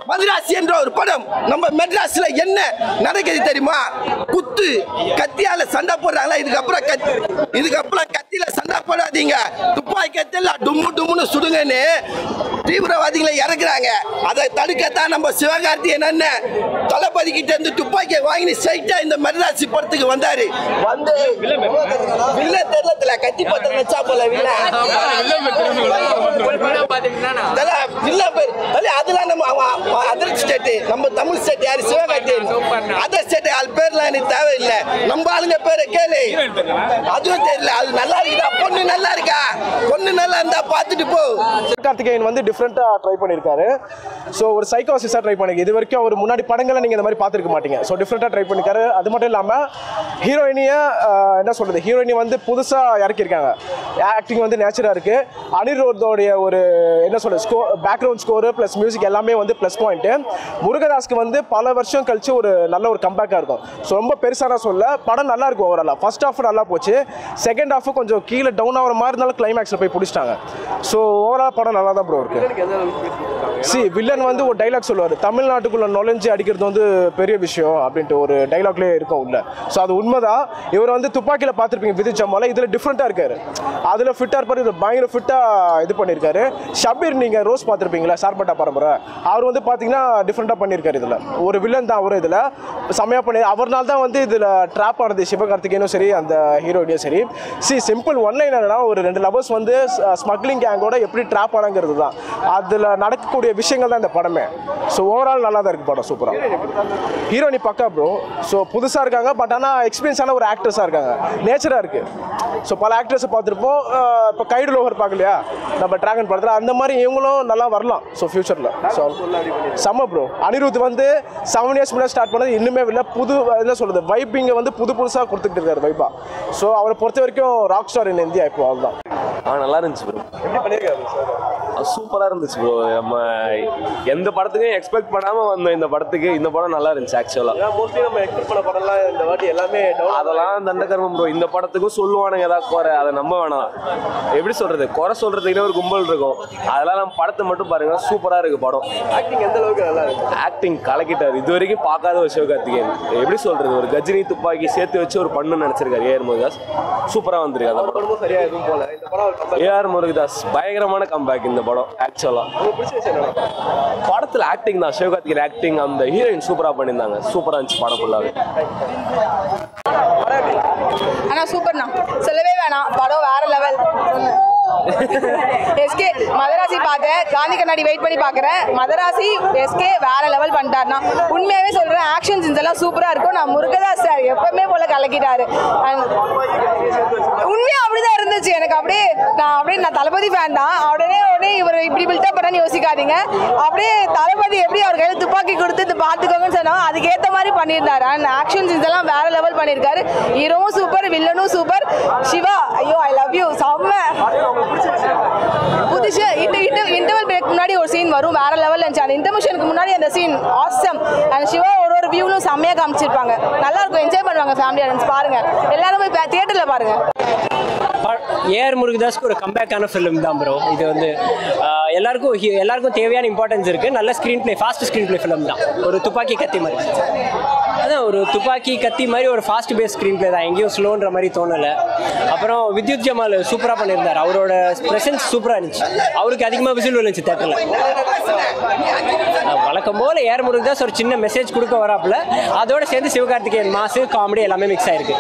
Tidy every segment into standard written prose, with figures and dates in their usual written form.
மதராசி என்ற ஒரு படம். நம்ம மெட்ராஸ்ல என்ன நடக்குது தெரியுமா? குத்து கத்தியால சண்டை போடுறாங்களா? இதுக்கப்புறம் கத்தியில சண்டை போடாதீங்க, துப்பாக்கி கத்தில டும்மு டும்முன்னு சுடுங்கன்னு தீவிரவாதிகளை இறக்குறாங்க. அதை தடுக்கத்தான் நம்ம சிவகார்த்திகேயன் அண்ணன் தளபதி கிட்ட இருந்து துப்பாக்கியை வாங்கி ஸ்ட்ரைட்டா இந்த மெட்ராசி படத்துக்கு வந்தாரு. வந்து வில்ல தெரியல கத்தி பத்திரம் வச்சா போல அதெல்லாம் நம்ம அதர் ஸ்டேட், நம்ம தமிழ் ஸ்டேட் யாரு? சிவகார்த்திகேயன். அதர் ஸ்டேட் ஆள் பேர்லாம் எனக்கு தேவையில்லை, நம்ம ஆளுங்க பேரை கேளு. அதுவும் தெரியல. அது நல்லா இருக்குதா? பொண்ணு நல்லா இருக்கா? பொண்ணு நல்லா இருந்தா பார்த்துட்டு போ. சிவகார்த்திகேயன் வந்து டிஃப்ரெண்டா ட்ரை பண்ணிருக்காரு. ஸோ ஒரு சைக்காசிஸா ட்ரை பண்ணிருக்கு. இது வரைக்கும் அவர் முன்னாடி படங்களை நீங்க இந்த மாதிரி பார்த்துருக்க மாட்டீங்க. ஸோ டிஃப்ரெண்டா ட்ரை பண்ணிருக்காரு. அது மட்டும் இல்லாம ஹீரோயினியை என்ன சொல்றது, ஹீரோயினி வந்து புதுசா இறக்கியிருக்காங்க. ஆக்டிங் வந்து நேச்சுரா இருக்கு. அனிருத்தோடைய ஒரு என்ன சொல்றது பேக்ரவுண்ட் ஸ்கோர் பிளஸ் மியூசிக் எல்லாமே வந்து பிளஸ் பாயிண்ட். முருகதாஸ்க்கு வந்து பல வருஷம் கழிச்சு ஒரு நல்ல ஒரு கம்பேக்கா இருக்கும். ஸோ ரொம்ப பெருசான சொல்ல படம் நல்லா இருக்கும். ஓவராலா ஃபர்ஸ்ட் ஹாஃப் நல்லா போச்சு. செகண்ட் ஹாஃப் கொஞ்சம் கீழே டவுன் ஆகிற மாதிரி இருந்தாலும் கிளைமேக்ஸ்ல போய் பிடிச்சிட்டாங்க. ஸோ ஓவரால் படம் நல்லா தான் ப்ரோ இருக்கு. வில்லன் வந்து ஒரு டைலாக் சொல்லுவார், தமிழ்நாட்டுக்குள்ள நுழைஞ்சு அடிக்கிறது வந்து பெரிய விஷயம் அப்படின்ட்டு ஒரு டைலாக்லேயே இருக்கும் உள்ள. ஸோ அது உண்மைதான். இவர் வந்து துப்பாக்கியில் பார்த்துருப்பீங்க விஜய் ஜமால, இதில் டிஃப்ரெண்ட்டாக இருக்காரு. அதில் ஃபிட்டாக இருப்பார், இது பயங்கர ஃபிட்டாக இது பண்ணியிருக்காரு. ஷபீர் நீங்கள் ரோஸ் பார்த்துருப்பீங்களா, சார்பட்டா பரம்பரை, அவர் வந்து பார்த்தீங்கன்னா டிஃப்ரெண்ட்டாக பண்ணியிருக்காரு. இதில் ஒரு வில்லன் தான் அவரும் இதில் செம்மையாக பண்ணி. அவர்னால தான் வந்து இதில் ட்ராப் ஆனது சிவகார்த்திகேயனும் சரி அந்த ஹீரோயினியும் சரி. சிம்பிள் ஒன்லைன் என்னன்னா, ஒரு 2 லவர்ஸ் வந்து ஸ்மக்லிங் கேங்கோட எப்படி ட்ராப் ஆனாங்கிறது தான். அதில் நடக்கக்கூடிய விஷயங்கள் தான் இந்த படமே. ஸோ ஓவரால் நல்லா தான் இருக்குது படம். சூப்பராக ஹீரோயினி பக்கா ப்ரோ. ஸோ புதுசாக இருக்காங்க, பட் ஆனால் எக்ஸ்பீரியன்ஸான ஒரு ஆக்ட்ரஸாக இருக்காங்க. நேச்சராக இருக்குது. ஸோ பல ஆக்ட்ரஸை பார்த்துருப்போம். இப்போ கைடு லோகர் பார்க்கலையா நம்ம டிராகன் படத்தில், அந்த மாதிரி இவங்களும் நல்லா வரலாம். ஸோ ஃபியூச்சரில் ஸோ செம்ம ப்ரோ. அனிருத் வந்து 7 இயர்ஸ் முன்னாடி ஸ்டார்ட் பண்ணது இன்னுமே இல்லை. புது என்ன சொல்கிறது வைப்பிங்கை வந்து புதுசாக கொடுத்துக்கிட்டு இருக்காரு வைப்பா. ஸோ அவரை பொறுத்த வரைக்கும் ராக் ஸ்டார் இன் இந்தியா இப்போ அவ்வளோதான். நல்லா இருந்துச்சு ப்ரோ. எப்படி பண்ணியிருக்காரு சார்? சூப்பராக இருந்துச்சு ப்ரோ. நம்ம எந்த படத்துக்கும் எக்ஸ்பெக்ட் பண்ணாமல் வந்தோம் இந்த படத்துக்கு. இந்த படம் நல்லா இருந்துச்சு ஆக்சுவலாக. மோஸ்ட்லி நம்ம எக்ஸ்பெக்ட் பண்ண படம்லாம் இந்த வாட்டி எல்லாமே அதெல்லாம் தண்டகர்மம் ப்ரோ. இந்த படத்துக்கும் சொல்லுவானுங்க ஏதாவது குறை, அதை நம்ப வேணாம். எப்படி சொல்கிறது, குறை சொல்கிறதுக்குன்னு ஒரு கும்பல் இருக்கும். அதெல்லாம் நம்ம படத்தை மட்டும் பாருங்க, சூப்பராக இருக்குது படம். ஆக்டிங் எந்த அளவுக்கு நல்லா இருக்கு? ஆக்டிங் கலக்கிட்டார். இது வரைக்கும் பார்க்காத ஒரு சிவகார்த்திகேயன். எப்படி சொல்கிறது, ஒரு கஜினி துப்பாக்கி சேர்த்து வச்சு ஒரு பண்ணுன்னு நினச்சிருக்காரு ஏஆர் முருகதாஸ். சூப்பராக வந்திருக்கு அந்த படம். சரியா எதுவும் போல இந்த படம் ஏஆர் முருகதாஸ் பயங்கரமான கம்பேக் இந்த படம். ஆக்சுவலாக படத்தில் ஆக்டிங் தான், சிவகார்த்திகேயன் ஆக்டிங், அந்த ஹீரோயின் சூப்பராக பண்ணியிருந்தாங்க. சூப்பராக இருந்துச்சு படம் ஃபுல்லாகவே. ஆனால் சூப்பர்ண்ணா, சொல்லவே வேணாம். படம் வேற லெவல். எஸ்கே மதராசி பார்த்தேன், காந்தி கண்ணாடி வெயிட் பண்ணி பார்க்குறேன். மதராசி எஸ்கே வேற லெவல் பண்ணிட்டாருனா, உண்மையாகவே சொல்கிறேன். ஆக்ஷன் சீன்ஸ் எல்லாம் சூப்பராக இருக்கும். நான் முருகதாஸ் சார் எப்பவுமே போல கலக்கிட்டாரு. உண்மையாக அப்படிதான் இருந்துச்சு எனக்கு. நான் தளபதி ஃபேன் தான். உடனே இவர் இப்படி பில்டப் பண்ணு யோசிக்காதீங்க. அப்படியே தளபதி எப்படி அவர் கையில் துப்பாக்கி கொடுத்து இது பார்த்துக்கோங்கன்னு சொன்னாங்க, அதுக்கேற்ற மாதிரி பண்ணியிருந்தாரு. அண்ட் ஆக்ஷன் சீன்ஸ் எல்லாம் வேற லெவல் பண்ணியிருக்காரு. ஹீரோவும் சூப்பர், வில்லனும் சூப்பர். சிவா ஐயோ ஐ லவ் யூ, செம்ம. புதுசு இன்டர்வல் பிரேக் முன்னாடி ஒரு சீன் வரும், வேற லெவல் இருந்துச்சு. அந்த இன்டர்மிஷனுக்கு முன்னாடி அந்த சீன் ஆசம். அண்ட் சிவா ஒரு வியூலும் செம்மையாக காமிச்சிருப்பாங்க. நல்லா இருக்கும், என்ஜாய் பண்ணுவாங்க ஃபேமிலி ஆடியன்ஸ். பாருங்க, எல்லாரும் போய் தியேட்டரில் பாருங்க. ஏஆர் முருகதாஸ்க்கு ஒரு கம்பேக்கான ஃபிலிம் தான் ப்ரோ. இது வந்து எல்லாருக்கும் தேவையான இம்பார்ட்டன்ஸ் இருக்குது. நல்ல screen play, fast screen play film தான். ஒரு துப்பாக்கி கத்தி மாதிரி, அதான் ஒரு துப்பாக்கி கத்தி மாதிரி ஒரு ஃபாஸ்ட் பேஸ் ஸ்க்ரீன் பிளே தான். எங்கேயும் ஸ்லோன்ற மாதிரி தோணலை. அப்புறம் வித்யுத் ஜமால் சூப்பராக பண்ணியிருந்தார். அவரோட ப்ரெசன்ஸ் சூப்பராக இருந்துச்சு. அவருக்கு அதிகமாக விசில் விழுந்துச்சு தேட்டரில். வழக்கம் போல் ஏஆர் முருகதாஸ் ஒரு சின்ன மெசேஜ் கொடுக்க வராப்புல. அதோட சேர்ந்து சிவகார்த்திகேயன் மாசு காமெடி எல்லாமே மிக்ஸ் ஆயிருக்கு.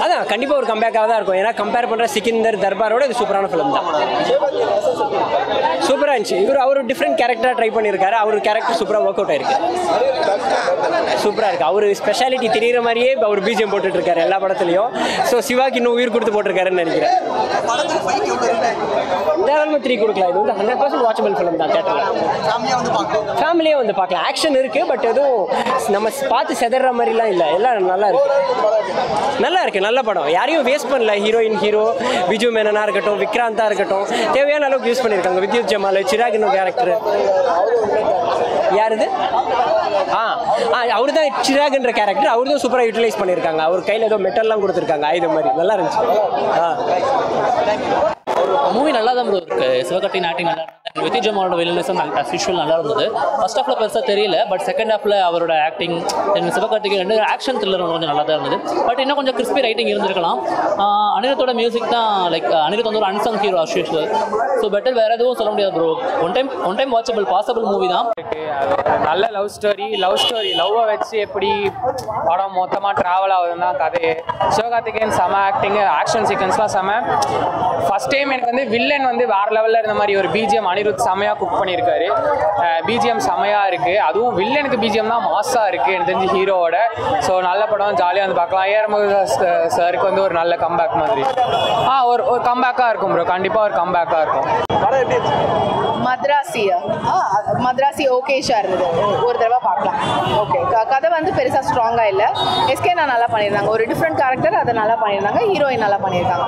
அதான் கண்டிப்பாக ஒரு கம்பேக்காக தான் இருக்கும். ஏன்னா கம்பேர் பண்ணுற சிக்கிந்தர் தர்பாரோட இது சூப்பரான ஃபிலிம் தான். சூப்பராக இருந்துச்சு. அவர் டிஃப்ரெண்ட் கேரக்டராக ட்ரை பண்ணியிருக்காரு. அவர் கேரக்டர் சூப்பராக ஒர்க் அவுட் ஆயிருக்கு. சூப்பராக இருக்குது. அவர் ஸ்பெஷாலிட்டி தெரிகிற மாதிரியே அவர் பிஜிஎம் போட்டுட்ருக்காரு எல்லா படத்துலையும். ஸோ சிவாக்கு இன்னும் உயிர் கொடுத்து போட்டிருக்காருன்னு நினைக்கிறேன். தேவல்ம 3 கொடுக்கலாம். இது வந்து 100% வாட்சபிள் ஃபிலிம் தான். தேட்டரில் ஃபேமிலியே வந்து பார்க்கலாம். ஆக்ஷன் இருக்குது, பட் எதுவும் நம்ம பார்த்து செதற மாதிரிலாம் இல்லை. எல்லாம் நல்லா இருக்குது. நல்லா இருக்குது, நல்ல படம். படம். யாரையும் வேஸ்ட் பண்ணல. ஹீரோயின், ஹீரோ, விஜு மேனனா இருக்கட்டும், விக்ராந்தா இருக்கட்டும், தேவையான அளவுக்கு யூஸ் பண்ணியிருக்காங்க. வித்யுத் ஜமால், சிராக்னு கேரக்டர். யாருது? அவரு தான் சிராக்ன்ற கேரக்டர். அவரு தான் சூப்பராக யூட்டிலைஸ் பண்ணியிருக்காங்க. அவர் கையில் ஏதோ மெட்டல்லாம் கொடுத்துருக்காங்க, ஆயுதம் மாதிரி. நல்லா இருந்துச்சு. மூவி நல்லா தான் இருக்கு. சிவகார்த்திகேயன் ஆக்டிங் நல்லா இருந்தது. வித்யுத் ஜமாலோட வில்லனிசம் விஷுவல் நல்லா இருந்தது. ஃபர்ஸ்ட் ஹாஃப்ல பெருசாக தெரியல, பட் செகண்ட் ஹாஃப்ல அவரோட ஆக்டிங், சிவகார்த்திகேயன் ரெண்டு ஆக்ஷன் த்ரில்லர் கொஞ்சம் நல்லா தான் இருந்தது. பட் இன்னும் கொஞ்சம் கிறிஸ்பி ரைட்டிங் இருந்திருக்கலாம். அனிருத்தோட மியூசிக் தான் லைக் அனிருத் வந்து ஒரு unsung hero as usual. So better வேற எதுவும் சொல்ல முடியாது bro. One time watchable possible movie தான். நல்ல லவ் ஸ்டோரி லவ்வை வச்சு எப்படி படம் மொத்தமாக ட்ராவல் ஆகுதுன்னு தான் கதை. சிவகார்த்திகேயன் செம ஆக்டிங், ஆக்ஷன் சீக்வன்ஸ்லாம் செம. ஃபர்ஸ்ட் டைம் எனக்கு வந்து வில்லன் வந்து வேற லெவலில் இருந்த மாதிரி ஒரு பிஜிஎம் அனிருத் செமையாக குக் பண்ணியிருக்காரு. பிஜிஎம் செமையாக இருக்குது. அதுவும் வில்லனுக்கு பிஜிஎம் தான் மாஸாக இருக்குது எனக்கு தெரிஞ்சு ஹீரோவோட. ஸோ நல்ல படம், ஜாலியாக வந்து பார்க்கலாம். ஏஆர் முருகதாஸ் சாருக்கு வந்து ஒரு நல்ல கம்பேக் மாதிரி. ஒரு கம்பேக்காக இருக்கும் ப்ரோ, கண்டிப்பாக ஒரு கம்பேக்காக இருக்கும். மദ്രാசி ஓகேஷா இருந்தது. ஒரு தடவை பார்க்கலாம். ஓகே, கதை வந்து பெருசாக ஸ்ட்ராங்காக இல்லை. எஸ்கே நான் நல்லா பண்ணியிருந்தாங்க. ஒரு டிஃப்ரெண்ட் கேரக்டர், அதை நல்லா பண்ணியிருந்தாங்க. ஹீரோயின் நல்லா பண்ணியிருக்காங்க.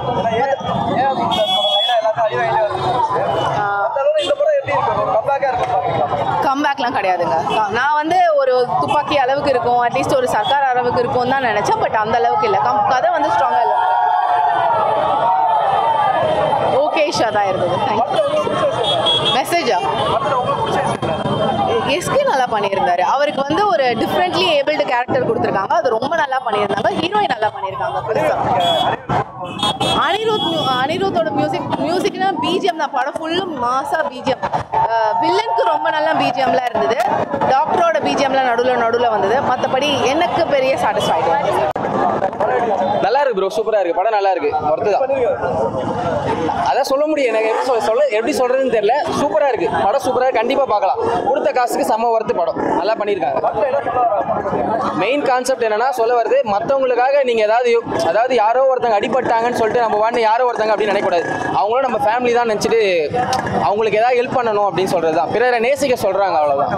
கம்பேக்லாம் கிடையாதுங்க. நான் வந்து ஒரு துப்பாக்கி அளவுக்கு இருக்கும், அட்லீஸ்ட் ஒரு சர்க்கார் அளவுக்கு இருக்கும் தான் நினச்சேன். பட் அந்த அளவுக்கு இல்லை. கதை வந்து ஸ்ட்ராங்காக இல்லை. ஓகேஷா தான் இருந்தது. மெசேஜா எஸ்கே நல்லா பண்ணியிருந்தாரு. அவருக்கு வந்து ஒரு டிஃப்ரெண்ட்லி ஏபிள்டு கேரக்டர் கொடுத்துருக்காங்க. அது ரொம்ப நல்லா பண்ணியிருந்தாங்க. ஹீரோயின் நல்லா பண்ணியிருக்காங்க. அனிருத்தோட மியூசிக்னா பிஜிஎம் தான். படம் ஃபுல்லும் மாசா பிஜிஎம். வில்லனுக்கு ரொம்ப நல்லா பிஜிஎம்லாம் இருந்தது. டாக்டரோட பிஜிஎம்லாம் நடுவில் வந்தது. மற்றபடி எனக்கு பெரிய சாட்டிஸ்ஃபைடு. நல்லா இருக்கு ப்ரோ, சூப்பராக இருக்கு. படம் நல்லா இருக்கு. ஒர்த்து தான். அதான் சொல்ல முடியும். எனக்கு எப்படி சொல்றதுன்னு தெரியல. சூப்பராக இருக்கு படம். சூப்பராக கண்டிப்பாக பார்க்கலாம். கொடுத்த காசுக்கு செம்ம ஒர்த்து படம். நல்லா பண்ணியிருக்காங்க. மெயின் கான்செப்ட் என்னன்னா சொல்ல வருது, மற்றவங்களுக்காக நீங்கள் அதாவது யாரோ ஒருத்தங்க அடிபட்டாங்கன்னு சொல்லிட்டு நம்ம வாண்டு யாரோ ஒருத்தங்க அப்படின்னு நினைக்கக்கூடாது. அவங்களும் நம்ம ஃபேமிலி தான் நினச்சிட்டு அவங்களுக்கு ஏதாவது ஹெல்ப் பண்ணணும் அப்படின்னு சொல்கிறது தான். பிறரை நேசிக்க சொல்கிறாங்க, அவ்வளோதான்.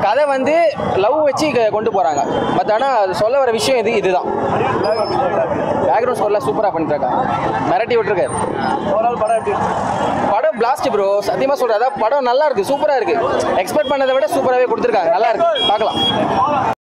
கதை வந்து லவ் வச்சு கொண்டு போகிறாங்க. பட் ஆனால் அது சொல்ல வர விஷயம் இதுதான். பேக்ரவுண்ட் ஸ்கோர்லாம் சூப்பராக பண்ணிட்டாங்க. மிரட்டி விட்டுருக்காரு. படம் பிளாஸ்ட் ப்ரோ, சத்தியமாக சொல்கிறேன். அதான் படம் நல்லா இருக்குது, சூப்பராக இருக்குது. எக்ஸ்பெக்ட் பண்ணதை விட சூப்பராகவே கொடுத்துருக்காங்க. நல்லா இருக்குது, பார்க்கலாம்.